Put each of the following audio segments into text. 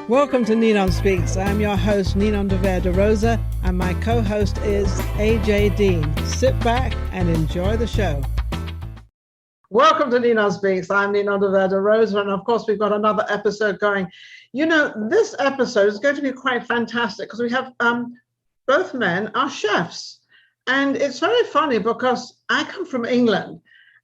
Welcome to Ninon Speaks. I'm your host, Ninon de Rosa, and my co-host is AJ Dean. Sit back and enjoy the show. Welcome to Ninon Speaks. I'm Ninon de Rosa, and of course, we've got another episode going. You know, this episode is going to be quite fantastic because we have both men are chefs. And it's very funny because I come from England.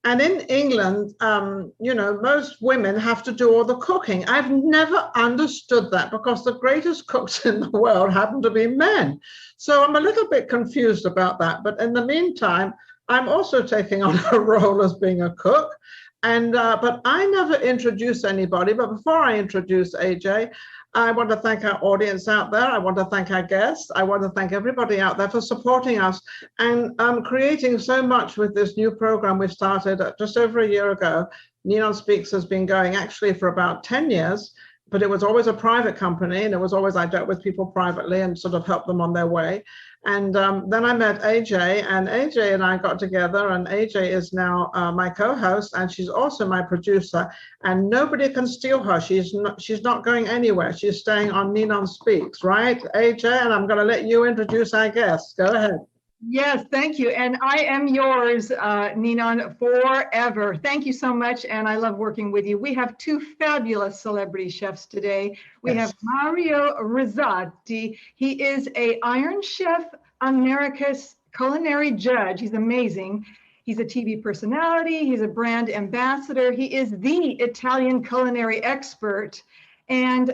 And in England, most women have to do all the cooking. I've never understood that because the greatest cooks in the world happen to be men. So I'm a little bit confused about that. But in the meantime, I'm also taking on a role as being a cook. And but I never introduce anybody. But before I introduce AJ, I want to thank our audience out there. I want to thank our guests. I want to thank everybody out there for supporting us and creating so much with this new program we started just over a year ago. Ninon Speaks has been going actually for about 10 years, but it was always a private company, and it was always I dealt with people privately and sort of helped them on their way. And then I met AJ, and AJ and I got together, and AJ is now my co-host, and she's also my producer, and nobody can steal her. She's not going anywhere. She's staying on Ninon Speaks, right, AJ? And I'm going to let you introduce our guests. Go ahead. Yes, thank you. And I am yours, Ninon, forever. Thank you so much. And I love working with you. We have two fabulous celebrity chefs today. We have Mario Rizzotti. He is an Iron Chef America's culinary judge. He's amazing. He's a TV personality. He's a brand ambassador. He is the Italian culinary expert. And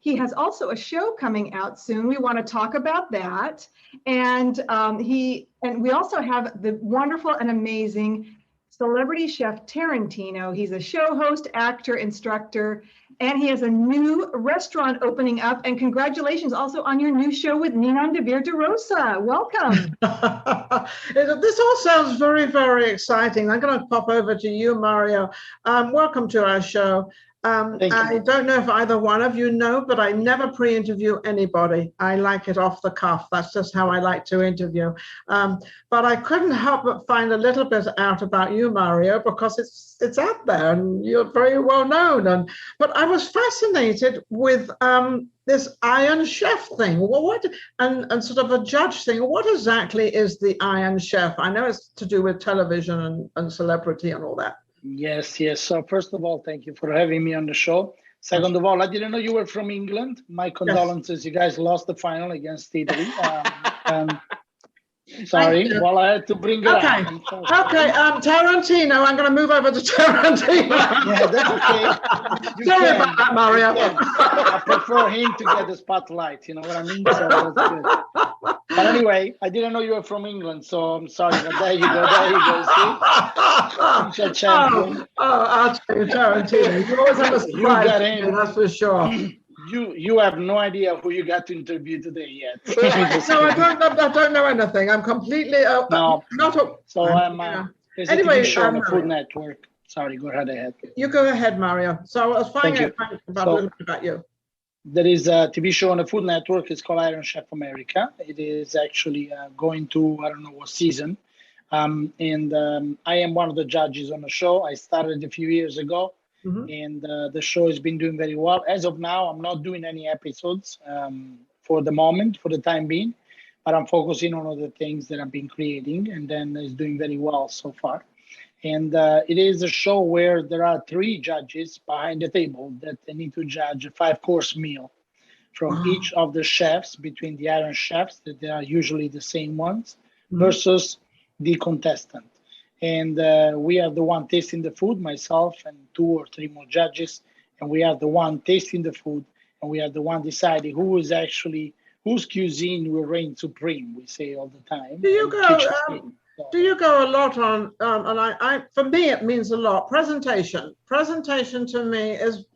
he has also a show coming out soon. We want to talk about that. And we also have the wonderful and amazing celebrity chef Tarantino. He's a show host, actor, instructor, and he has a new restaurant opening up. And congratulations also on your new show with Ninon de Rosa. Welcome. This all sounds very, very exciting. I'm going to pop over to you, Mario. Welcome to our show. I don't know if either one of you know, but I never pre-interview anybody. I like it off the cuff. That's just how I like to interview. But I couldn't help but find a little bit out about you, Mario, because it's out there and you're very well known. But I was fascinated with this Iron Chef thing. Well, and sort of a judge thing. What exactly is the Iron Chef? I know it's to do with television and celebrity and all that. Yes. So first of all, thank you for having me on the show. Second of all, I didn't know you were from England. My condolences. Yes. You guys lost the final against Italy. Sorry. Well, I had to bring it up. Okay. Tarantino. I'm going to move over to Tarantino. Yeah, that's okay. Sorry about that, Mario. I prefer him to get the spotlight. You know what I mean? So that's good. But anyway, I didn't know you were from England, so I'm sorry. But there you go. See? Champion. I'll tell you, Tarantino. You always have a surprise. You got him. That's for sure. You have no idea who you got to interview today yet. No, I don't know anything. I'm completely no. Not a. So there's a TV show on the Food Network. Sorry, go ahead. You go ahead, Mario. So I was finding out a little bit about you. There is a TV show on the Food Network. It's called Iron Chef America. It is actually going to, I don't know what season. I am one of the judges on the show. I started a few years ago, and the show has been doing very well. As of now, I'm not doing any episodes for the moment, for the time being, but I'm focusing on other things that I've been creating, and then it's doing very well so far. And it is a show where there are 3 judges behind the table that they need to judge a 5-course meal from each of the chefs, between the Iron Chefs, that they are usually the same ones, versus the contestant. And we have the one tasting the food, myself and 2 or 3 more judges. And we have the one tasting the food, and we have the one deciding whose cuisine will reign supreme, we say all the time. Do you go a lot on, and for me, it means a lot, presentation. Presentation to me is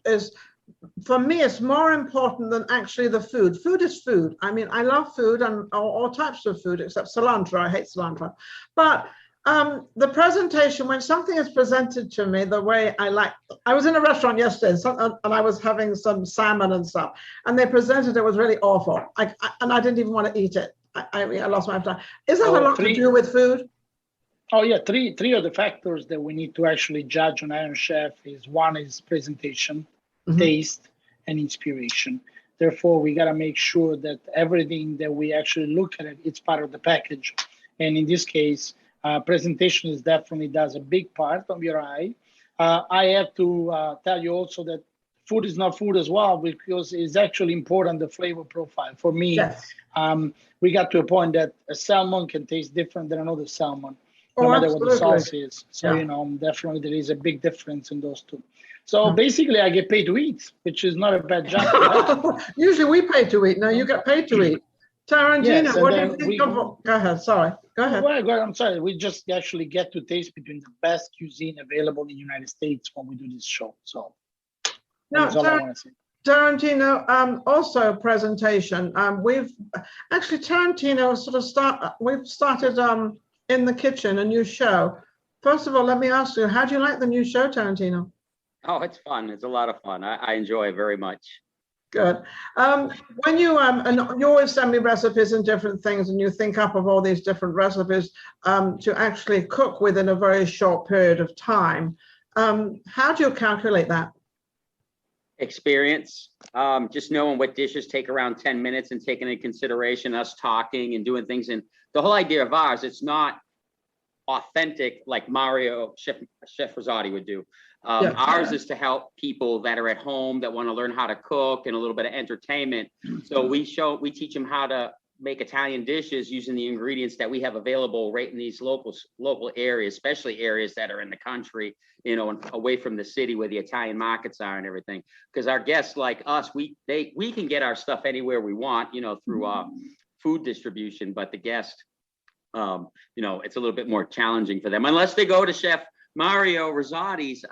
for me, it's more important than actually the food. Food is food. I mean, I love food and all types of food, except cilantro. I hate cilantro. But the presentation, when something is presented to me the way I like, I was in a restaurant yesterday and I was having some salmon and stuff, and they presented it was really awful. And I didn't even want to eat it. I lost my appetite. Is that a lot to do with food? Oh yeah, three of the factors that we need to actually judge on Iron Chef is: one is presentation, taste, and inspiration. Therefore, we got to make sure that everything that we actually look at it's part of the package. And in this case, presentation is definitely does a big part of your eye. I have to tell you also that food is not food as well, because it's actually important, the flavor profile. For me, Yes. We got to a point that a salmon can taste different than another salmon, Oh, no matter what the absolutely. sauce is. So, Yeah. definitely there is a big difference in those two. So basically, I get paid to eat, which is not a bad job to have. Usually we pay to eat. Now you get paid to eat. Tarantino, Yes, and what do then you think of? Go ahead. Sorry. Go ahead. Well, I'm sorry. We just actually get to taste between the best cuisine available in the United States when we do this show. So that's all I want to say. Tarantino, also presentation. We've actually Tarantino we've started in the kitchen, a new show. First of all, let me ask you, how do you like the new show, Tarantino? Oh, it's fun. It's a lot of fun. I enjoy it very much. Good. When you and you always send me recipes and different things, and you think up of all these different recipes to actually cook within a very short period of time. How do you calculate that? Experience, just knowing what dishes take around 10 minutes and taking into consideration us talking and doing things. And the whole idea of ours, it's not authentic like Chef Rizzotti would do. Ours is to help people that are at home that want to learn how to cook and a little bit of entertainment. So we teach them how to make Italian dishes using the ingredients that we have available right in these local areas, especially areas that are in the country, and away from the city where the Italian markets are and everything. Because our guests like us, we can get our stuff anywhere we want, through food distribution, but the guest, it's a little bit more challenging for them unless they go to Chef Mario Rizzotti's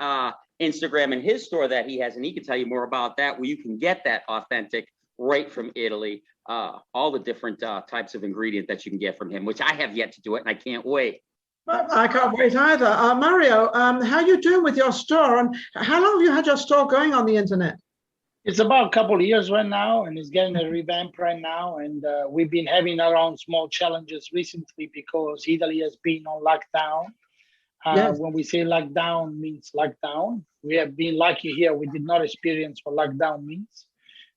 Instagram and his store that he has, and he can tell you more about that, where you can get that authentic right from Italy, all the different types of ingredient that you can get from him, which I have yet to do it, and I can't wait. I can't wait either. Mario, how you doing with your store, and how long have you had your store going on the internet? It's about a couple of years right now, and it's getting a revamp right now. And we've been having our own small challenges recently because Italy has been on lockdown. Yes. When we say lockdown means lockdown, we have been lucky here. We did not experience what lockdown means.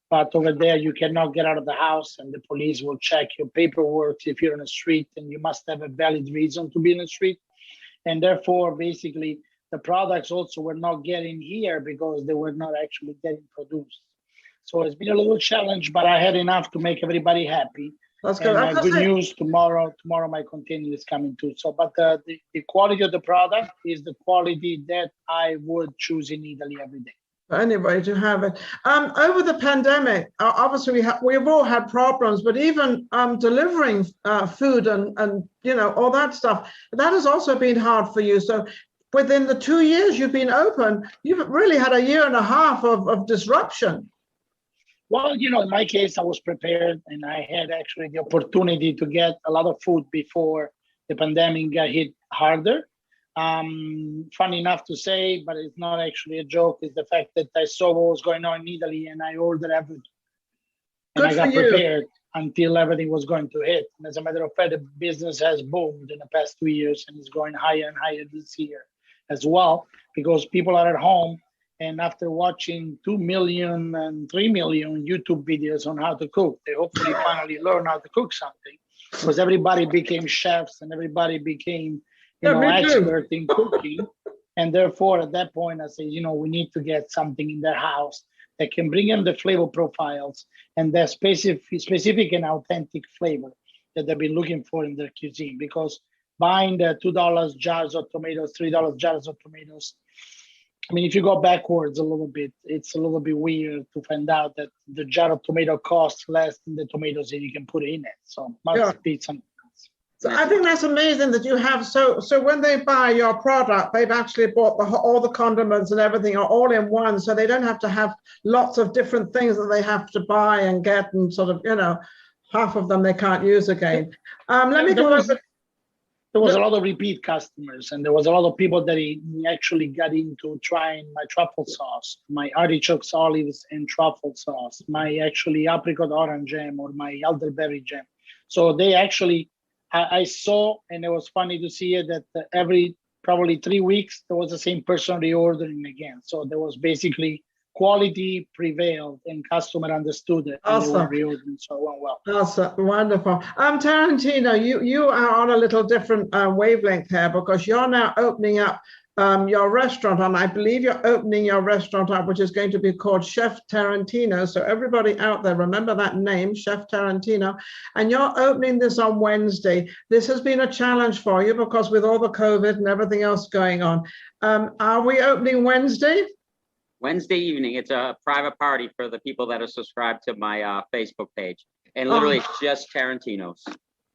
But over there, you cannot get out of the house, and the police will check your paperwork if you're in the street, and you must have a valid reason to be in the street. And therefore, basically, the products also were not getting here because they were not actually getting produced. So it's been a little challenge, but I had enough to make everybody happy. That's good. And good news, tomorrow my container is coming too. So, but the quality of the product is the quality that I would choose in Italy every day. Anyway, to have it. Over the pandemic, obviously we've all had problems, but even delivering food and all that stuff, that has also been hard for you. So within the 2 years you've been open, you've really had a year and a half of disruption. Well, in my case, I was prepared, and I had actually the opportunity to get a lot of food before the pandemic got hit harder. Funny enough to say, but it's not actually a joke, is the fact that I saw what was going on in Italy and I ordered everything. And I got prepared until everything was going to hit. And as a matter of fact, the business has boomed in the past 2 years and is going higher and higher this year as well, because people are at home. And after watching 2 million and 3 million YouTube videos on how to cook, they hopefully finally learn how to cook something, because everybody became chefs and everybody became expert in cooking. And therefore, at that point, I say, we need to get something in their house that can bring them the flavor profiles and the specific and authentic flavor that they've been looking for in their cuisine. Because buying the $2 jars of tomatoes, $3 jars of tomatoes, I mean, if you go backwards a little bit, it's a little bit weird to find out that the jar of tomato costs less than the tomatoes that you can put in it. So must be something else. So I think that's amazing that you have, so when they buy your product, they've actually bought all the condiments and everything are all in one, so they don't have to have lots of different things that they have to buy and get, and sort of, half of them they can't use again. Let me go over. There was a lot of repeat customers, and there was a lot of people that actually got into trying my truffle sauce, my artichokes, olives, and truffle sauce, my actually apricot orange jam, or my elderberry jam. So they actually, I saw, and it was funny to see it, that every probably 3 weeks, there was the same person reordering again. So there was basically quality prevailed and customer understood it. And they were reordering, so it went well. Awesome, wonderful. Tarantino, you are on a little different wavelength here, because you're now opening up your restaurant, and I believe you're opening your restaurant up, which is going to be called Chef Tarantino. So everybody out there, remember that name, Chef Tarantino. And you're opening this on Wednesday. This has been a challenge for you because with all the COVID and everything else going on. Are we opening Wednesday? Wednesday evening. It's a private party for the people that are subscribed to my Facebook page. And literally it's just Tarantino's.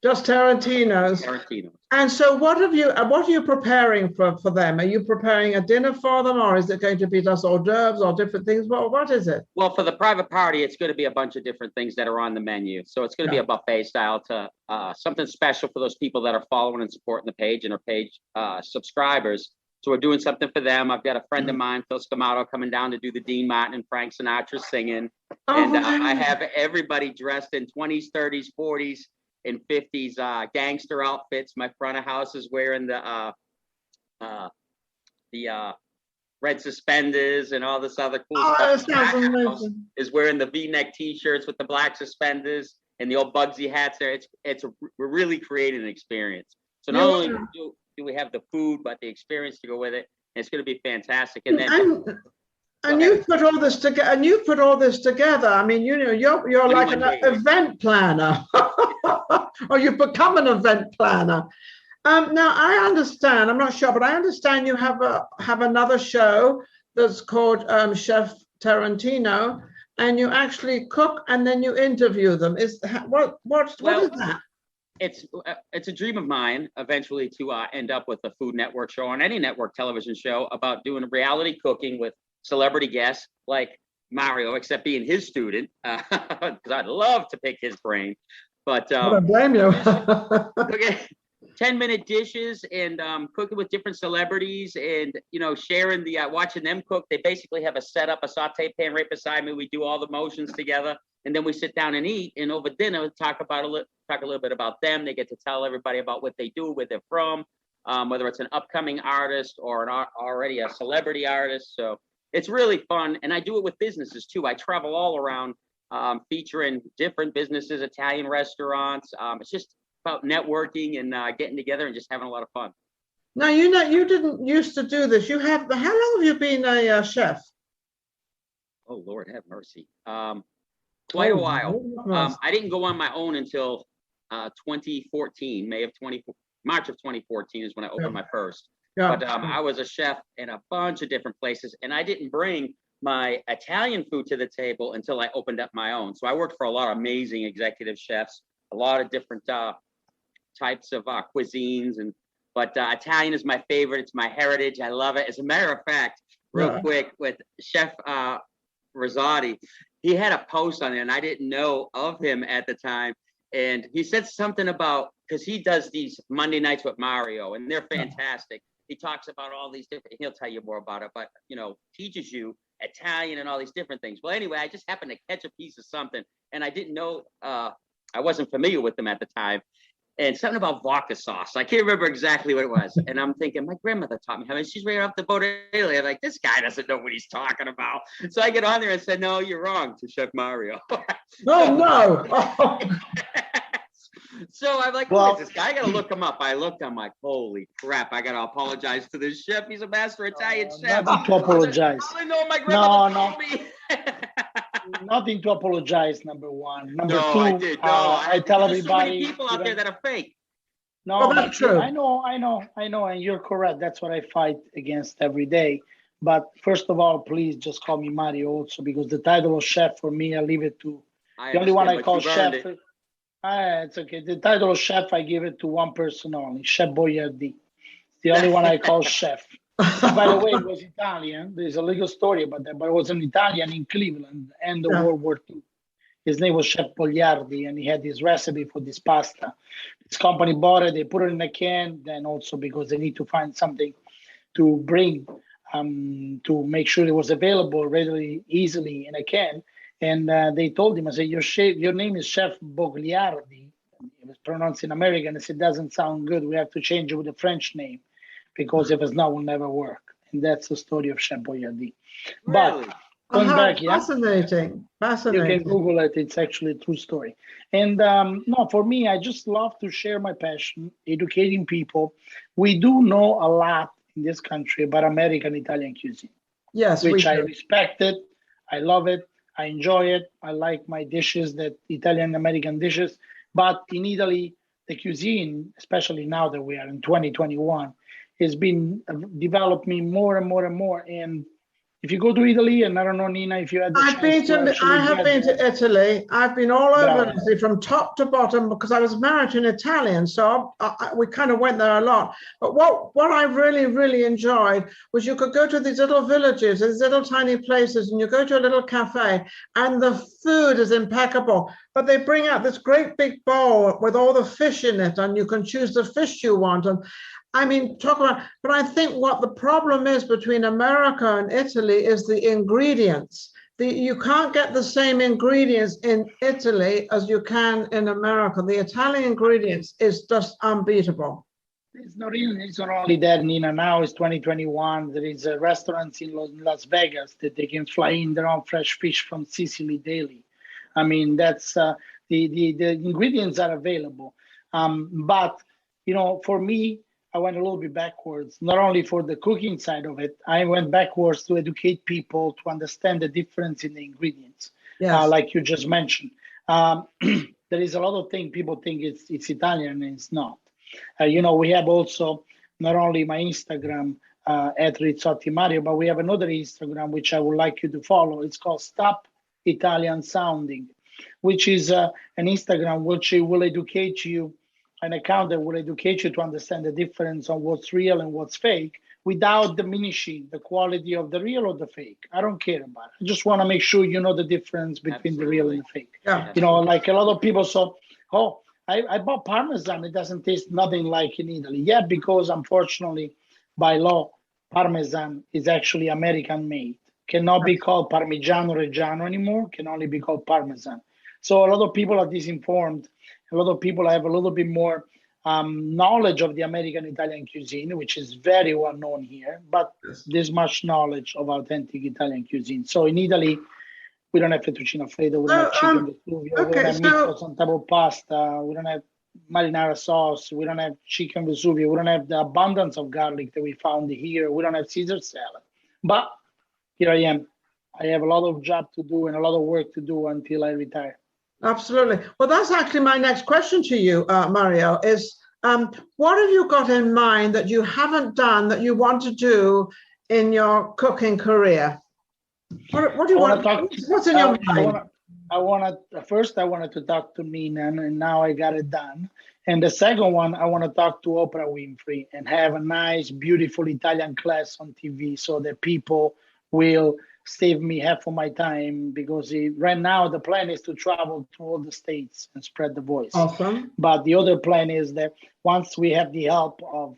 Just Tarantino's. Tarantino's. And so what are you preparing for them? Are you preparing a dinner for them, or is it going to be just hors d'oeuvres or different things? What is it? Well, for the private party, it's going to be a bunch of different things that are on the menu. So it's going to be a buffet style to something special for those people that are following and supporting the page and are page subscribers. So we're doing something for them. I've got a friend of mine, Phil Scamato, coming down to do the Dean Martin and Frank Sinatra singing. And I have everybody dressed in 20s, 30s, 40s, and 50s gangster outfits. My front of house is wearing the red suspenders and all this other cool stuff. Is wearing the V-neck T-shirts with the black suspenders and the old Bugsy hats there. We're really creating an experience. So not only do we have the food, but the experience to go with it. And it's going to be fantastic. And then. And you've put all this together. I mean, you're like an event planner, or you've become an event planner. Now I understand. I'm not sure, but I understand you have another show that's called Chef Tarantino, and you actually cook and then you interview them. What is that? It's a dream of mine eventually to end up with a Food Network show on any network television show about doing reality cooking with celebrity guests like Mario, except being his student, because I'd love to pick his brain. But I don't blame you. Okay, 10-minute dishes and cooking with different celebrities, and sharing the watching them cook. They basically have a setup, a saute pan right beside me. We do all the motions together, and then we sit down and eat. And over dinner, talk a little bit about them. They get to tell everybody about what they do, where they're from, whether it's an upcoming artist or already a celebrity artist. So it's really fun. And I do it with businesses too. I travel all around featuring different businesses, Italian restaurants. It's just about networking and getting together and just having a lot of fun. Now, you didn't used to do this. How long have you been a chef? Oh, Lord have mercy. Quite a while. I didn't go on my own until 2014, March of 2014 is when I opened my first. Yeah. But I was a chef in a bunch of different places, and I didn't bring my Italian food to the table until I opened up my own. So I worked for a lot of amazing executive chefs, a lot of different types of cuisines, but Italian is my favorite. It's my heritage. I love it. As a matter of fact, real quick, with Chef Rizzotti, he had a post on there, and I didn't know of him at the time. And he said something about, because he does these Monday nights with Mario, and they're fantastic. He talks about all these different, he'll tell you more about it, but, teaches you Italian and all these different things. Well, anyway, I just happened to catch a piece of something, and I didn't know, I wasn't familiar with them at the time. And something about vodka sauce. I can't remember exactly what it was. And I'm thinking, my grandmother taught me how. She's right off the boat of Italy. I'm like, this guy doesn't know what he's talking about. So I get on there and said, no, you're wrong, to Chef Mario. No. So I'm like, who is this guy? I got to look him up. I looked, I'm like, holy crap. I got to apologize to this chef. He's a master Italian chef. Nothing to apologize. I know my grandmother told me. Nothing to apologize, number one. Number two, I did. I tell everybody. There's so many people out there that are fake. No, that's true. I know, and you're correct. That's what I fight against every day. But first of all, please just call me Mario also, because the title of chef for me, I leave it to the only one I call chef. It's okay. The title of chef, I give it to one person only, Chef Boyardee. It's the only one I call chef. By the way, it was Italian. There's a legal story about that, but it was an Italian in Cleveland and World War II. His name was Chef Bogliardi, and he had this recipe for this pasta. This company bought it, they put it in a can, then also because they need to find something to bring to make sure it was available readily, easily in a can. And they told him, I said, your name is Chef Bogliardi. It was pronounced in American. I said, it doesn't sound good. We have to change it with a French name, because if it's not, it will never work. And that's the story of Chef Boyardee. Really? Going back, yeah. Fascinating. You can Google it. It's actually a true story. And no, for me, I just love to share my passion, educating people. We do know a lot in this country about American Italian cuisine. Yes, which I respect it. I love it. I enjoy it. I like my dishes, that Italian American dishes. But in Italy, the cuisine, especially now that we are in 2021, has been developing more and more and more. And if you go to Italy, and I don't know, Nina, if you had the chance I have been to Italy. I've been all over Italy from top to bottom because I was married to an Italian, so we kind of went there a lot. But what I really, really enjoyed was you could go to these little villages, these little tiny places, and you go to a little cafe, and the food is impeccable. But they bring out this great big bowl with all the fish in it, and you can choose the fish you want. And I mean, talk about, but I think what the problem is between America and Italy is the ingredients. You can't get the same ingredients in Italy as you can in America. The Italian ingredients is just unbeatable. It's not only that, Nina. Now it's 2021. There is restaurants in Las Vegas that they can fly in their own fresh fish from Sicily daily. I mean, that's the ingredients are available. But, you know, for me, I went a little bit backwards, not only for the cooking side of it, I went backwards to educate people to understand the difference in the ingredients, like you just mentioned. There is a lot of things people think it's Italian and it's not. You know, we have also not only my Instagram at Rizzotti Mario, but we have another Instagram which I would like you to follow. It's called Stop Italian Sounding, which is an Instagram which will educate you, an account that will educate you to understand the difference on what's real and what's fake without diminishing the quality of the real or the fake. I don't care about it. I just want to make sure you know the difference between the real and the fake. Yeah. You know, like a lot of people say, oh, I bought Parmesan. It doesn't taste nothing like in Italy. Yeah, because unfortunately, by law, Parmesan is actually American made. Cannot be called Parmigiano Reggiano anymore. Can only be called Parmesan. So a lot of people are disinformed. A lot of people have a little bit more knowledge of the American Italian cuisine, which is very well known here, but there's much knowledge of authentic Italian cuisine. So in Italy, we don't have fettuccine alfredo, we don't have chicken vesuvio, we don't have meatballs on top of pasta, we don't have marinara sauce, we don't have chicken vesuvio, we don't have the abundance of garlic that we found here, we don't have Caesar salad. But here I am. I have a lot of job to do and a lot of work to do until I retire. Absolutely. Well, that's actually my next question to you, Mario, is what have you got in mind that you haven't done that you want to do in your cooking career? What do you want to talk? What's in your mind? I wanted to talk to Ninon, and now I got it done. And the second one, I want to talk to Oprah Winfrey and have a nice, beautiful Italian class on TV so that people will save me half of my time, because right now the plan is to travel to all the states and spread the voice. Awesome. But the other plan is that once we have the help of,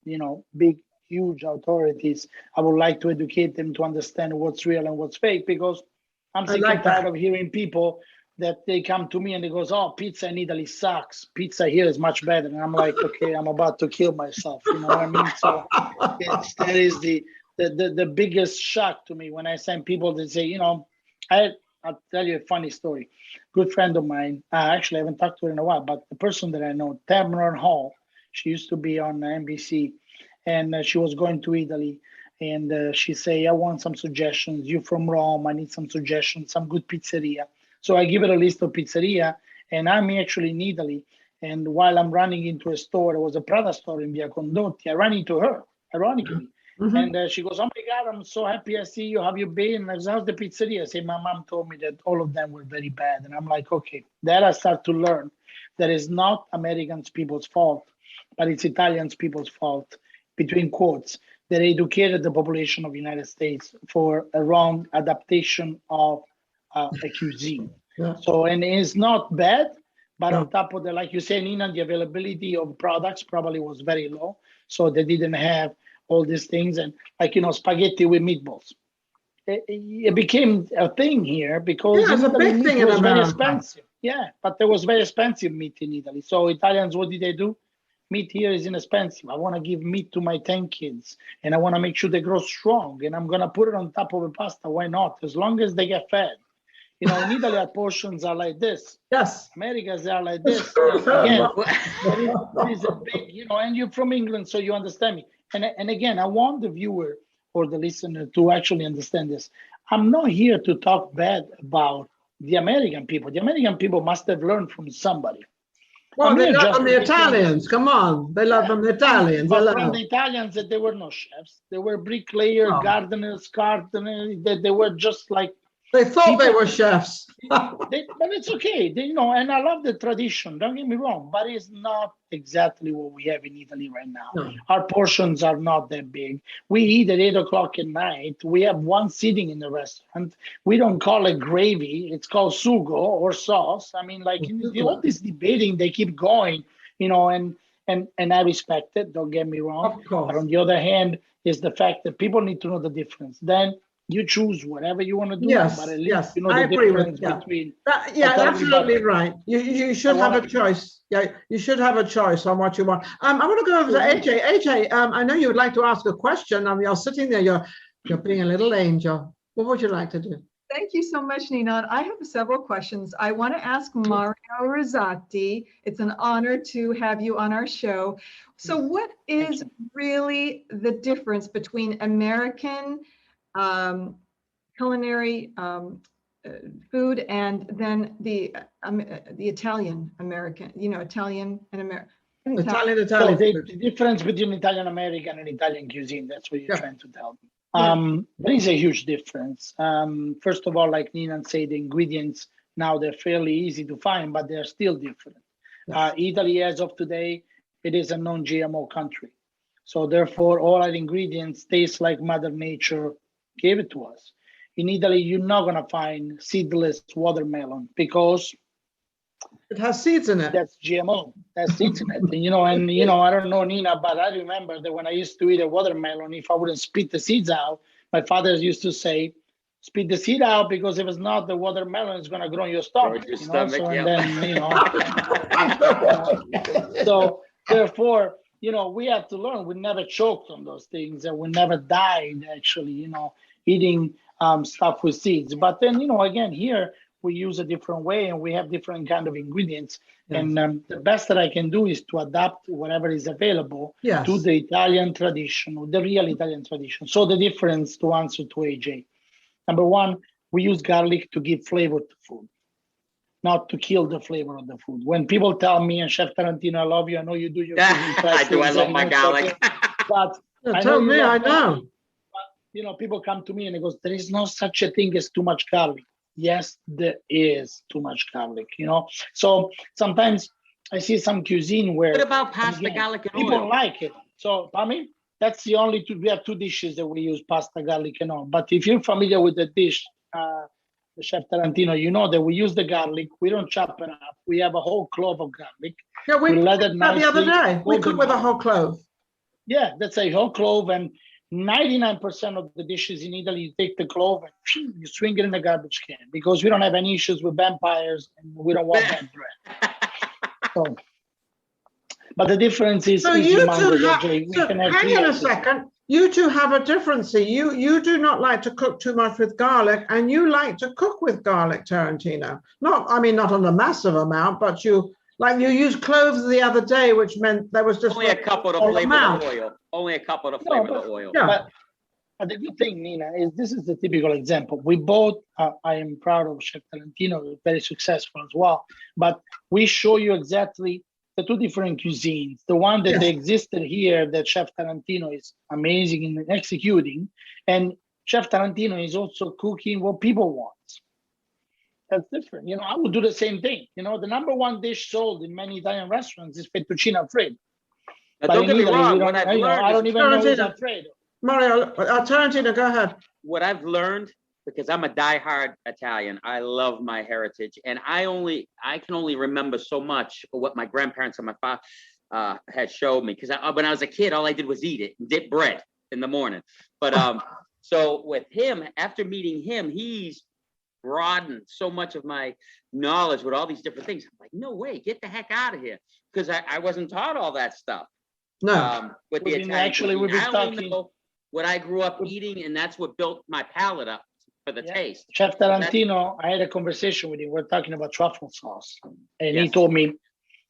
you know, big, huge authorities, I would like to educate them to understand what's real and what's fake, because I'm sick and tired of hearing people that they come to me and they goes, oh, pizza in Italy sucks. Pizza here is much better. And I'm like, okay, I'm about to kill myself. You know what I mean? So that is the biggest shock to me when I send people that say, you know, I'll tell you a funny story. Good friend of mine, actually I haven't talked to her in a while, but the person that I know, Tamron Hall, she used to be on NBC, and she was going to Italy, and she say, I want some suggestions. You from Rome, I need some suggestions, some good pizzeria. So I give her a list of pizzeria, and I'm actually in Italy. And while I'm running into a store, there was a Prada store in Via Condotti, I ran into her, ironically. Mm-hmm. And she goes, oh my God, I'm so happy I see you. Have you been? How's the pizzeria? I say, my mom told me that all of them were very bad. And I'm like, okay, that I start to learn that is not Americans people's fault, but it's Italians people's fault, between quotes, that educated the population of the United States for a wrong adaptation of a cuisine. Yeah. So, and it's not bad, but on top of that, like you say, Nina, the availability of products probably was very low. So they didn't have all these things, and like, you know, spaghetti with meatballs. It became a thing here because it's a big thing it was very expensive. Yeah, but there was very expensive meat in Italy. So Italians, what did they do? Meat here is inexpensive. I want to give meat to my 10 kids and I want to make sure they grow strong. And I'm going to put it on top of a pasta. Why not? As long as they get fed. In Italy, our portions are like this. Yes. Americas are like this. Again, there is a big, and you're from England, so you understand me. And again, I want the viewer or the listener to actually understand this. I'm not here to talk bad about the American people. The American people must have learned from somebody. Well, they love from the Italians. Come on. They love from the Italians. From the Italians, that they were no chefs. They were bricklayers, gardeners. They were just like, they thought they were chefs. But it's okay. And I love the tradition. Don't get me wrong. But it's not exactly what we have in Italy right now. No. Our portions are not that big. We eat at 8 o'clock at night. We have one sitting in the restaurant. We don't call it gravy. It's called sugo or sauce. I mean, like all this debating, they keep going, and I respect it. Don't get me wrong. Of course. But on the other hand, is the fact that people need to know the difference. Then you choose whatever you want to do. Yes, but at least yes, you know I the agree difference with between. Absolutely right. You should have a choice. Yeah, you should have a choice on what you want. I want to go over to AJ. AJ, I know you would like to ask a question. You're sitting there. You're being a little angel. What would you like to do? Thank you so much, Ninon. I have several questions. I want to ask Mario Rizzotti. It's an honor to have you on our show. So what is really the difference between American culinary food and then the Italian American, Italian and American? Italian. So the difference between Italian American and Italian cuisine, that's what you're trying to tell me. There is a huge difference. First of all, like Ninon said, the ingredients now they're fairly easy to find, but they're still different. Yes. Italy, as of today, it is a non-GMO country. So therefore, all our ingredients taste like Mother Nature gave it to us. In Italy, you're not going to find seedless watermelon because it has seeds in it. That's GMO. That's seeds in it. And I don't know, Nina, but I remember that when I used to eat a watermelon, if I wouldn't spit the seeds out, my father used to say, spit the seed out because if it's not, the watermelon is going to grow in your stomach. So therefore, we have to learn. We never choked on those things, and we never died actually, eating stuff with seeds. But then, again, here we use a different way, and we have different kind of ingredients. Yes. And the best that I can do is to adapt whatever is available to the Italian tradition, or the real Italian tradition. So the difference, to answer to AJ, number one, we use garlic to give flavor to food, not to kill the flavor of the food. When people tell me, and Chef Tarantino, I love you, I know you do your food. I do, I love my garlic. But tell me, I know. But, people come to me and they go, there is no such a thing as too much garlic. Yes, there is too much garlic, So sometimes I see some cuisine where— What about pasta, garlic, and people oil? like it. So, that's the only two. We have two dishes that we use: pasta, garlic, and oil. But if you're familiar with the dish, the Chef Tarantino, you know that we use the garlic. We don't chop it up. We have a whole clove of garlic. Yeah, we let it nicely. The other day, we cook with a whole clove. Yeah, that's a whole clove, and 99% of the dishes in Italy, you take the clove and you swing it in the garbage can because we don't have any issues with vampires and we don't want that bread. So, but the difference is— So you two hang on a second. You two have a difference. You do not like to cook too much with garlic, and you like to cook with garlic, Tarantino. Not on a massive amount, but you used cloves the other day, which meant there was just only a couple to flavor the oil. Only a couple to flavor the oil. Yeah. But the good thing, Nina, is this is the typical example. We both, I am proud of Chef Tarantino, very successful as well. But we show you exactly the two different cuisines. The one that existed here, that Chef Tarantino is amazing in executing, and Chef Tarantino is also cooking what people want. That's different. I would do the same thing. The number one dish sold in many Italian restaurants is fettuccine alfredo. But don't get me wrong. What I've learned, I don't even know it's Alfredo. Mario, Tarantino, go ahead. What I've learned, because I'm a diehard Italian, I love my heritage, and I can only remember so much of what my grandparents and my father had showed me. Because when I was a kid, all I did was eat it and dip bread in the morning. But so with him, after meeting him, he's broadened so much of my knowledge with all these different things. I'm like, no way, get the heck out of here. Because I wasn't taught all that stuff. No. With the Italian actually, we've cuisine. been I only talking. know what I grew up eating, and that's what built my palate up for the taste. Chef Tarantino, I had a conversation with him. We're talking about truffle sauce. And he Yes. told me,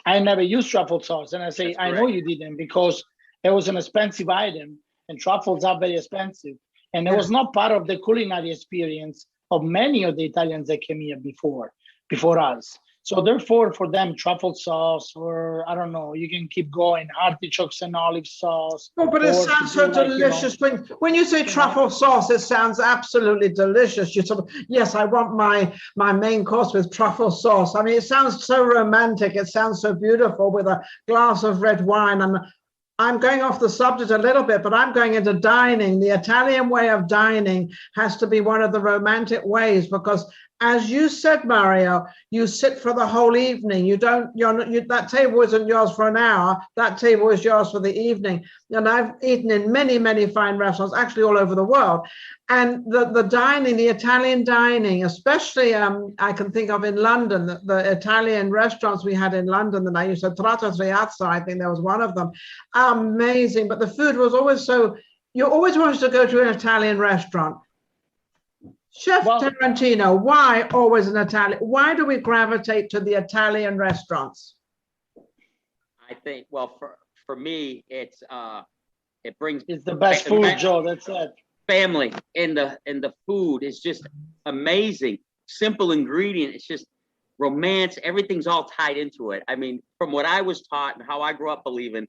I never used truffle sauce. And I say, That's I know you didn't, because it was an expensive item and truffles are very expensive. And it was not part of the culinary experience of many of the Italians that came here before us. So therefore, for them, truffle sauce, or I don't know, you can keep going, artichokes and olive sauce. Oh, but it sounds so delicious. When you say truffle sauce, it sounds absolutely delicious. You sort of, yes, I want my main course with truffle sauce. I mean, it sounds so romantic. It sounds so beautiful with a glass of red wine. And I'm going off the subject a little bit, but I'm going into dining. The Italian way of dining has to be one of the romantic ways, because as you said, Mario, you sit for the whole evening. That table isn't yours for an hour. That table is yours for the evening. And I've eaten in many, many fine restaurants, actually all over the world. And the dining, the Italian dining, especially I can think of in London, the Italian restaurants we had in London that I used to, Trattoriazza, I think there was one of them, amazing. But the food was always you always wanted to go to an Italian restaurant. Chef Tarantino, why always an Italian? Why do we gravitate to the Italian restaurants? I think, well, for me, it brings. It's the best food, Joe. That's it. Family in the food is just amazing. Simple ingredient. It's just romance. Everything's all tied into it. I mean, from what I was taught and how I grew up believing,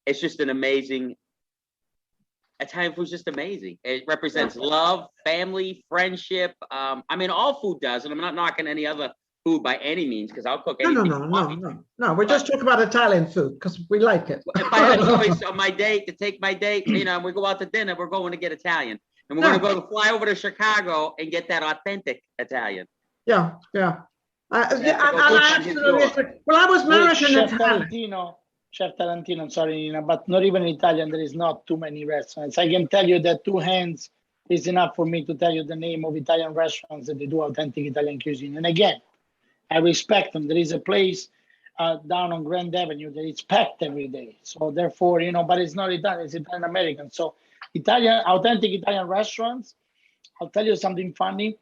it's just an amazing. Italian food is just amazing. It represents love, family, friendship. I mean, all food does, and I'm not knocking any other food by any means, because I'll cook anything. No. We're just talking about Italian food because we like it. If I had a choice on my date to take my date, we go out to dinner, we're going to get Italian, and we're going to go fly over to Chicago and get that authentic Italian. Yeah. I was married to an Italian. Chef Tarantino, I'm sorry, Nina, but not even in Italian, there is not too many restaurants. I can tell you that two hands is enough for me to tell you the name of Italian restaurants that they do authentic Italian cuisine. And again, I respect them. There is a place down on Grand Avenue that is packed every day. So therefore, but it's not Italian, it's Italian American. So authentic Italian restaurants, I'll tell you something funny.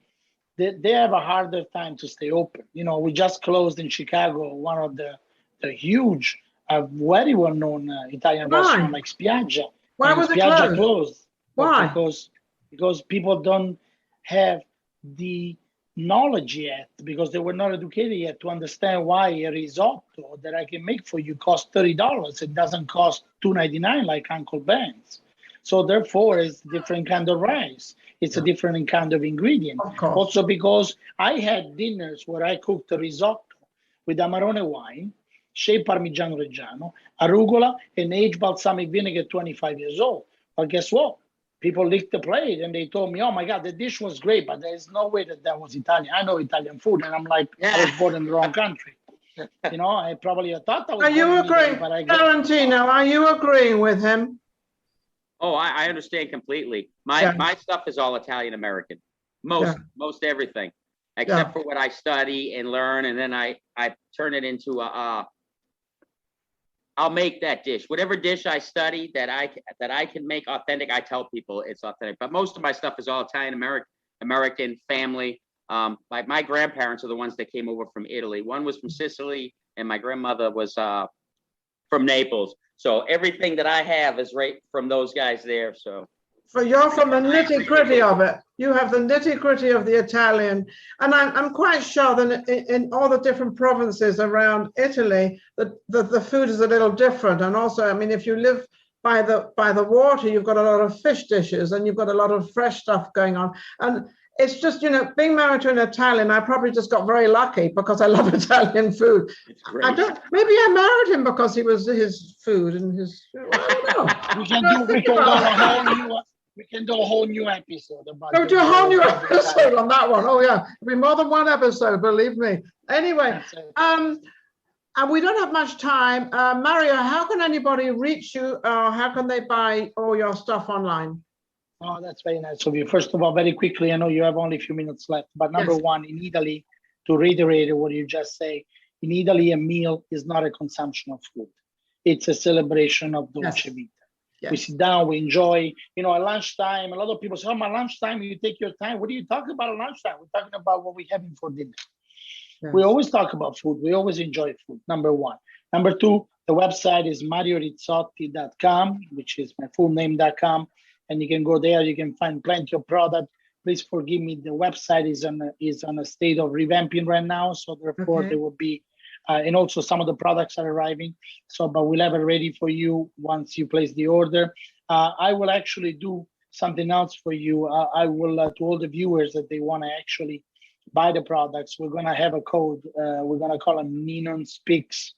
They have a harder time to stay open. We just closed in Chicago one of the huge, a very well-known Italian restaurant like Spiaggia. Why was it closed? Why? Because people don't have the knowledge yet, because they were not educated yet to understand why a risotto that I can make for you costs $30. It doesn't cost $2.99 like Uncle Ben's. So therefore, it's a different kind of rice. It's a different kind of ingredient. Of course. Also because I had dinners where I cooked a risotto with Amarone wine, shaved Parmigiano Reggiano, arugula, and aged balsamic vinegar at 25 years old. But guess what? People licked the plate and they told me, oh my God, the dish was great, but there's no way that was Italian. I know Italian food. And I'm like, I was born in the wrong country. I probably thought I was. Are you agreeing, Tarantino? Are you agreeing with him? Oh, I understand completely. My stuff is all Italian American. Most everything, except for what I study and learn, and then I turn it into I'll make that dish. Whatever dish I study that I can make authentic, I tell people it's authentic. But most of my stuff is all Italian American family. Like my grandparents are the ones that came over from Italy. One was from Sicily, and my grandmother was from Naples. So everything that I have is right from those guys there. So you're from the nitty-gritty of it. You have the nitty-gritty of the Italian. And I'm quite sure that in all the different provinces around Italy, the food is a little different. And also, I mean, if you live by the water, you've got a lot of fish dishes and you've got a lot of fresh stuff going on. And it's just, being married to an Italian, I probably just got very lucky because I love Italian food. Maybe I married him because he was his food and his, I don't know. We can do a whole new episode about it. Do a whole new episode on that one. Oh yeah, it'll be more than one episode, believe me. Anyway, and we don't have much time. Mario, how can anybody reach you? How can they buy all your stuff online? Oh, that's very nice of you. First of all, very quickly, I know you have only a few minutes left, but number one, in Italy, to reiterate what you just say, in Italy, a meal is not a consumption of food. It's a celebration of dolce vita. Yes. We sit down, we enjoy, at lunchtime, a lot of people say, my lunchtime, you take your time. What are you talking about at lunchtime? We're talking about what we're having for dinner. Yes. We always talk about food. We always enjoy food, number one. Number two, the website is mariorizzotti.com, which is my full name.com. And you can go there, you can find plenty of product. Please forgive me, the website is on a state of revamping right now. So therefore there will be, and also some of the products are arriving. So, but we'll have it ready for you once you place the order. I will actually do something else for you. I will, to all the viewers that they want to actually buy the products, we're going to have a code. We're going to call it Ninon Speaks.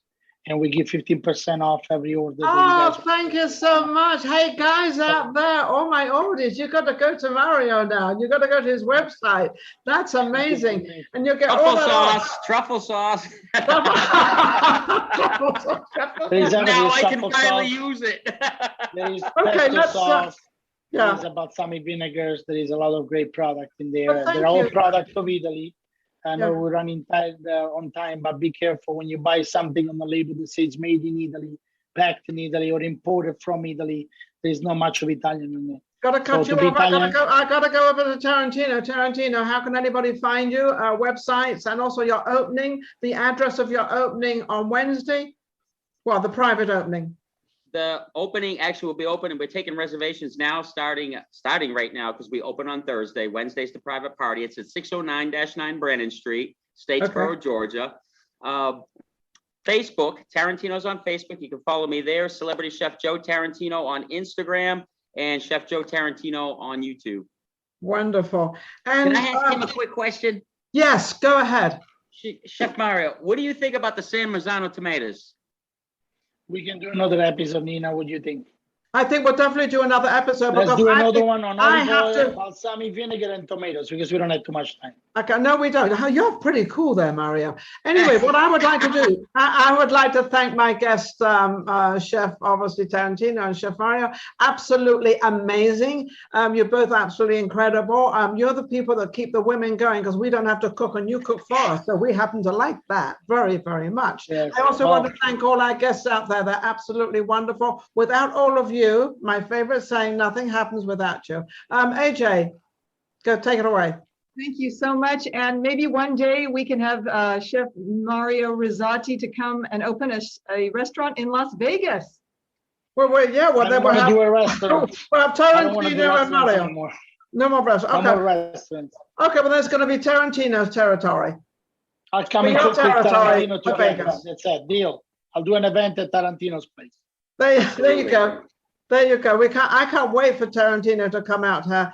And we give 15% off every order. Oh, thank you so much. Hey, guys out there, all my orders, you've got to go to Mario now. You've got to go to his website. That's amazing. And you'll get truffle sauce. Now I can finally use it. There is pesto sauce. There is balsamic vinegars. There is a lot of great product in there. They're all products of Italy. I know we're running on time, but be careful when you buy something on the label that says made in Italy, packed in Italy, or imported from Italy. There's not much of Italian in it. Got to cut you off. I got to go over to Tarantino. Tarantino, how can anybody find you? Websites and also your opening, the address of your opening on Wednesday. Well, the private opening. The opening actually will be open, and we're taking reservations now, starting right now, because we open on Thursday. Wednesday's the private party. It's at 609-9 Brannan Street, Statesboro, Georgia. Facebook, Tarantino's on Facebook. You can follow me there. Celebrity Chef Joe Tarantino on Instagram, and Chef Joe Tarantino on YouTube. Wonderful. And can I ask him a quick question? Yes, go ahead. Chef Mario, what do you think about the San Marzano tomatoes? We can do another episode, Nina. What do you think? I think we'll definitely do another episode. Let's do another one on olive oil, balsamic vinegar, and tomatoes, because we don't have too much time. Okay, no, we don't. You're pretty cool there, Mario. Anyway, what I would like to do, I would like to thank my guest, Chef, obviously, Tarantino, and Chef Mario. Absolutely amazing. You're both absolutely incredible. You're the people that keep the women going, because we don't have to cook and you cook for us. So we happen to like that very, very much. Yes. I also want to thank all our guests out there. They're absolutely wonderful. Without all of you, my favorite saying, nothing happens without you. AJ, go take it away. Thank you so much. And maybe one day we can have Chef Mario Rizzotti to come and open a restaurant in Las Vegas. Well, then we'll have do a restaurant. We'll have Tarantino and Mario. Anymore. No more restaurants. Okay. No more restaurants. Okay, well, there's going to be Tarantino's territory. I'll come and cook with Tarantino to Vegas. That's it. Deal. I'll do an event at Tarantino's place. There you go. There you go. I can't wait for Tarantino to come out here.